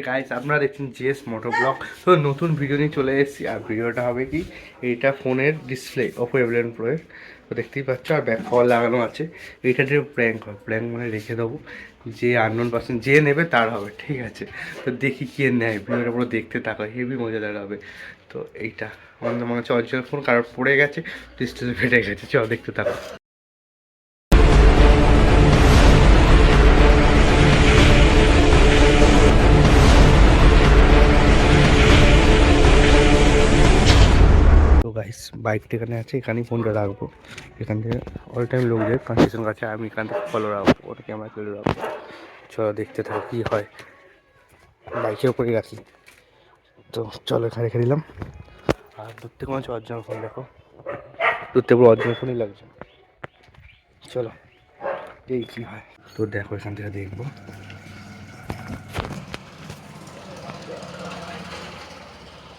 Guys আপনারা দেখছেন JS মোটো blog. তো নতুন ভিডিও নিয়ে চলে এসেছি। আর ভিডিওটা হবে কি, এইটা ফোনের ডিসপ্লে ওপো A11 Pro এর। তো দেখতেই পাচ্ছ, আর ব্যাক কভার লাগানো আছে। এইটা দিয়ে প্র্যাঙ্ক হয়, প্র্যাঙ্ক মানে রেখে দেবো, যে আননোন পার্সন যে নেবে তার হবে, ঠিক আছে? তো দেখি কে নেয়, ভিডিওটা পুরো দেখতে থাকো, হেভি মজাদার হবে। তো এইটা আমাদের মনে হচ্ছে অরিজিনাল ফোন, কারোর পড়ে গেছে, ডিসপ্লে ফেটে গেছে। চলো দেখতে থাকো। তো গাইস, বাইকটা এখানে আছে, এখানেই ফোনটা রাখবো। এখান থেকে অল টাইম লোক যায় কন্ডিশন কাছে, আমি এখান থেকে ফলো রাখবো, ওটা ক্যামেরা তুলে রাখবো। চলো দেখতে থাকো কী হয়। বাইকের উপরে রাখি, তো চলো এখানে রেখে দিলাম। আর দূর থেকে মনে হচ্ছে অরিজিনাল ফোন, দেখো দূর থেকে পুরো অরিজিনাল ফোনই লাগছে। চলো এই কী হয়, তো দেখো এখান থেকে দেখবো।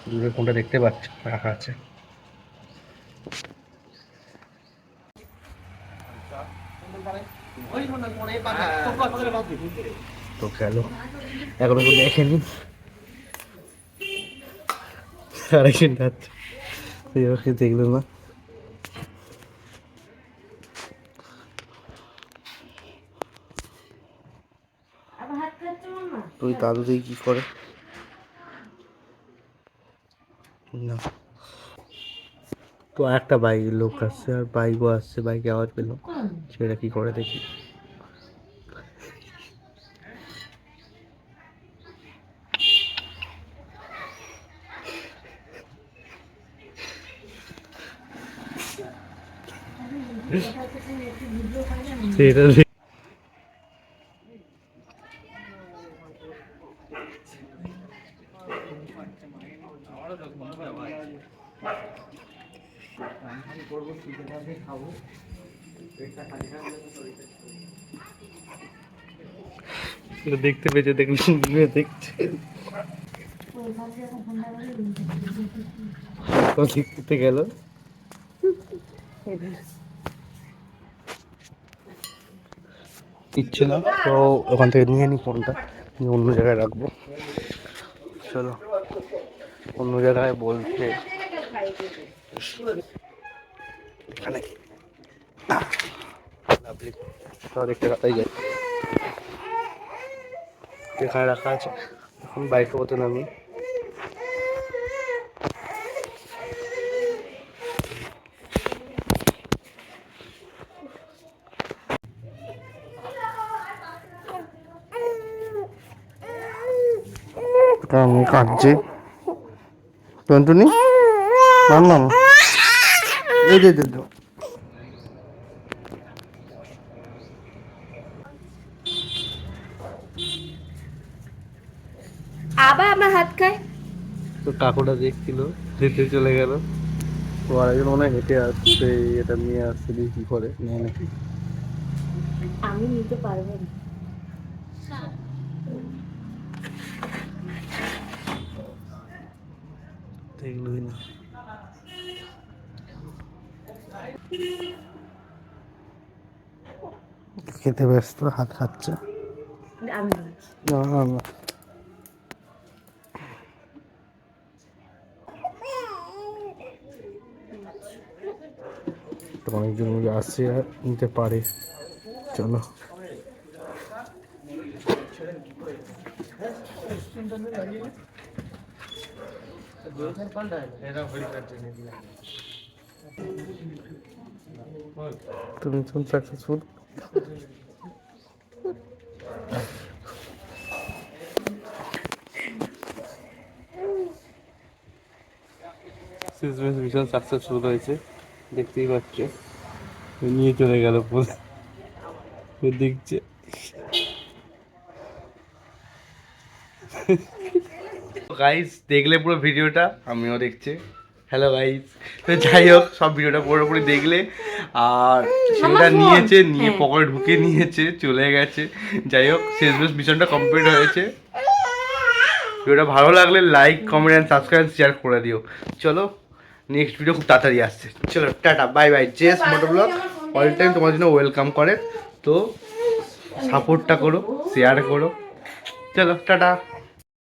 দূরের ফোনটা দেখতে পাচ্ছ রাখা আছে। তো গেল, এখনো তো দেখেনি, আরেকজন যাচ্ছে, দেখলো না। তুই দাদু দিয়ে কি করে না। তো একটা বাইক লোক আসছে, আর বাইকও আসছে, বাইকে আওয়াজ পেলো, সেটা কি করে দেখি। সেটা দেখতে পেয়েছে, দেখলাম দেখছে, দেখতে গেল। ইচ্ছে না, তো ওখান থেকে নিয়ে নি ফোনটা, নিয়ে অন্য জায়গায় রাখবো। চলো অন্য জায়গায় বলতে এখানে দেখতে রাখাই যায়, এখানে রাখা আছে। এখন বাইকের মতো নামি, আমি কাঁদছি টুনটুনি, মানলাম এই যে আবার আমার হাত খায়। তো কাকুটা দেখছিল, হেঁটে চলে গেল। তো আরেকজন মনে হয় হেঁটে আসছে, এটা নিয়ে আসছে, দিয়ে কি করে নেয় নাকি। আমি নিতে পারবো না। দেখলই না, খেতে ব্যস্ত, হাত খাচ্ছে। আমি না না না, তো অনেকজন মিলে আসছে আর নিতে পারে। চলো তুমি সাকসেসফুল। ভীষণ সাকসেসফুল হয়েছে, দেখতেই পাচ্ছে। নিয়ে চলে গেল, দেখছে। গাইস দেখলে পুরো ভিডিওটা, আমিও দেখছি। হ্যালো গাইস, তো যাই হোক, সব ভিডিওটা পুরোপুরি দেখলে। আর সেটা নিয়েছে, নিয়ে পকেটে ঢুকে নিয়েছে, চলে গেছে। যাই হোক, শেষ বেশ মিশনটা কমপ্লিট হয়েছে। ভিডিওটা ভালো লাগলে like, comment and subscribe share করে দিও। চলো নেক্সট ভিডিও খুব তাড়াতাড়ি আসছে। চলো টাটা, বাই বাই। জেএস মোটো ব্লগ অল টাইম তোমার জন্য ওয়েলকাম করে। তো সাপোর্টটা করো, শেয়ার করো। চলো টাটা।